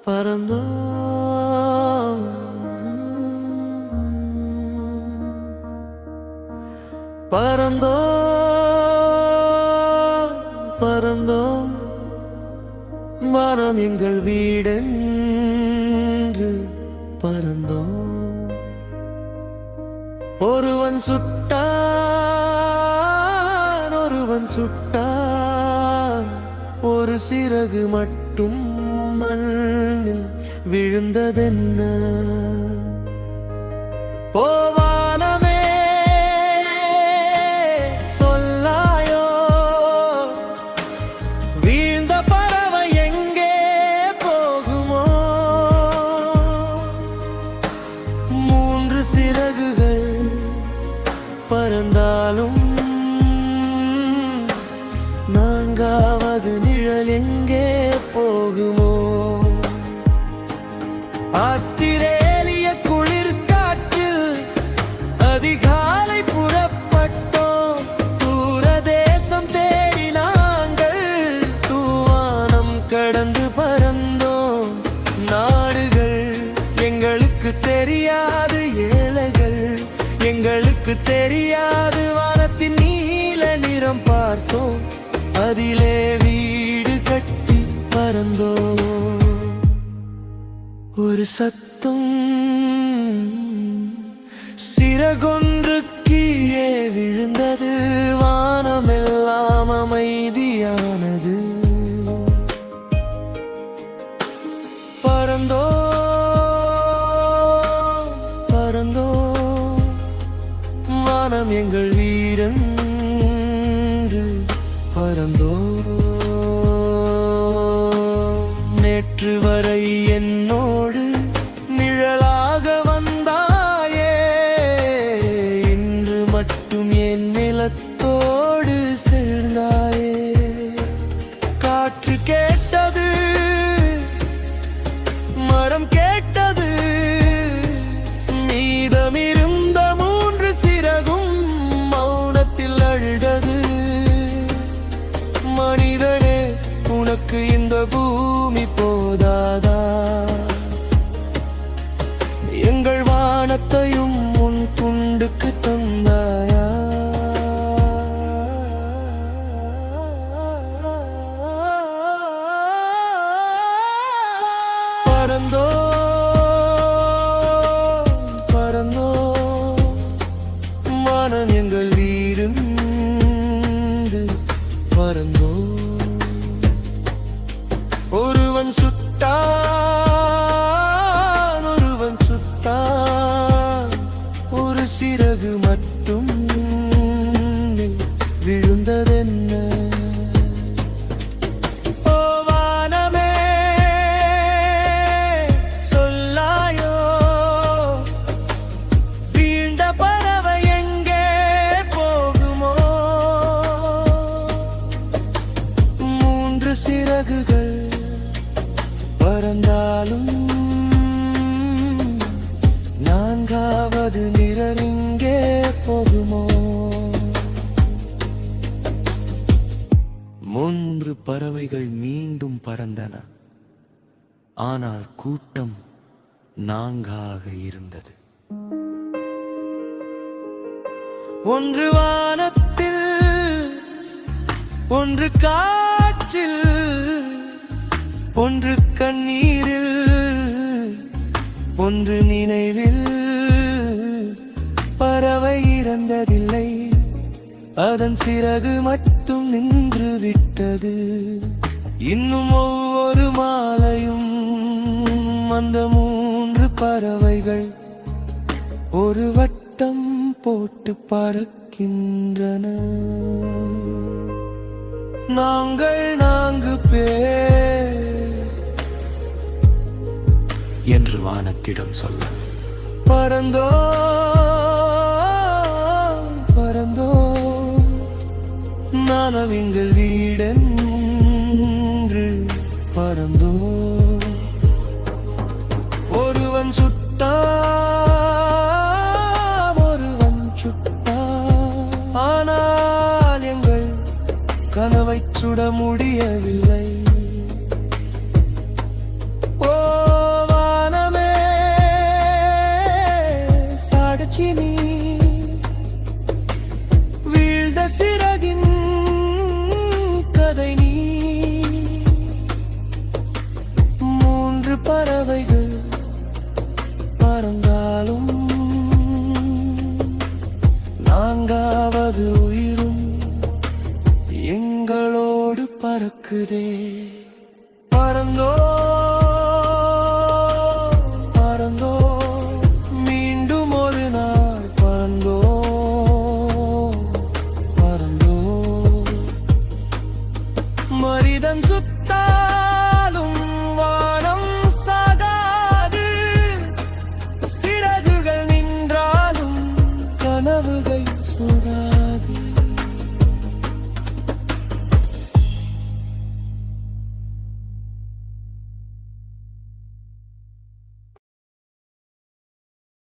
பறந்தோம் பறந்தோம் பறந்தோம் வானம் எங்கள் வீடென்று பறந்தோம். ஒருவன் சுட்டான் ஒருவன் சுட்டான், ஒரு சிறகு மட்டும் மண்ணில் விழுந்ததென்ன? போவானமே சொல்லாயோ, வீழ்ந்த பறவை எங்கே போகுமோ? மூன்று சிறகுகள் பறந்தாலும் நான்காவது நிழல் எங்கே போகுமோ? ஆஸ்திரேலிய குளிர் காற்றில் அதிகாலை புறப்பட்டோம். தூர தேசம் தேடி நாங்கள் தூவானம் கடந்து பறந்தோம். நாடுகள் எங்களுக்கு தெரியாது, ஏழைகள் எங்களுக்கு தெரியாது. வானத்தின் நீல நிறம் பார்த்தோம், அதிலே வீடு கட்டி பறந்தோம். ஒரு சத்தம், சிறகொன்று கீழே விழுந்தது. வானமெல்லாம் அமைதியானது. பறந்தோம் பறந்தோம் வானம் எங்கள் வீடென்று பறந்தோம். நேற்று வரை என்னோடு நிழலாக வந்தாயே, இன்று மட்டும் என் நிலத்தோடு சேர்ந்தாயே. காற்று கேட்டது, மரம் கேட்டது, மீதமிருந்த மூன்று சிறகும் மௌனத்தில் அழுதது. மனிதனே, உனக்கு இந்த பூமி போதாதா? எங்கள் வானத்தையும் உன் துண்டுக்கு தந்தாயா? பறந்தோம் பறந்தோம் வானம் எங்கள் வீடென்று பறந்தோம். ஒருவன் சுட்டான் ஒருவன் சுட்டான், ஒரு சிறகு மட்டும் விழுந்ததென்ன? ஓ வானமே சொல்லாயோ, வீழ்ந்த பறவை எங்கே போகுமோ? மூன்று சிறகுகள் பறந்தாலும் நான்காவது நிழல் எங்கே போகுமோ? மூன்று பறவைகள் மீண்டும் பறந்தன, ஆனால் கூட்டம் நான்காக இருந்தது. ஒன்று வானத்தில், ஒன்று காற்றில், ஒன்று கண்ணீரில், ஒன்று நினைவில். பறவை இறந்ததில்லை, அதன் சிறகு மட்டும் நின்று விட்டது. இன்னும் ஒவ்வொரு மாலையும் அந்த மூன்று பறவைகள் ஒரு வட்டம் போட்டு பறக்கின்றன. நாங்கள் 4 பேர் என்று வானத்திடம் சொல்ல பறந்தோம் பறந்தோம் வானம் எங்கள் வீடென்று பறந்தோம். ஒருவன் சுட்டான் ஒருவன் சுட்டான், ஆனால் எங்கள் கனவை சுட முடியவில்லை. ஓ பறவைகள் பறந்தாலும் நான்காவது உயிரும் எங்களோடு பறக்குதே.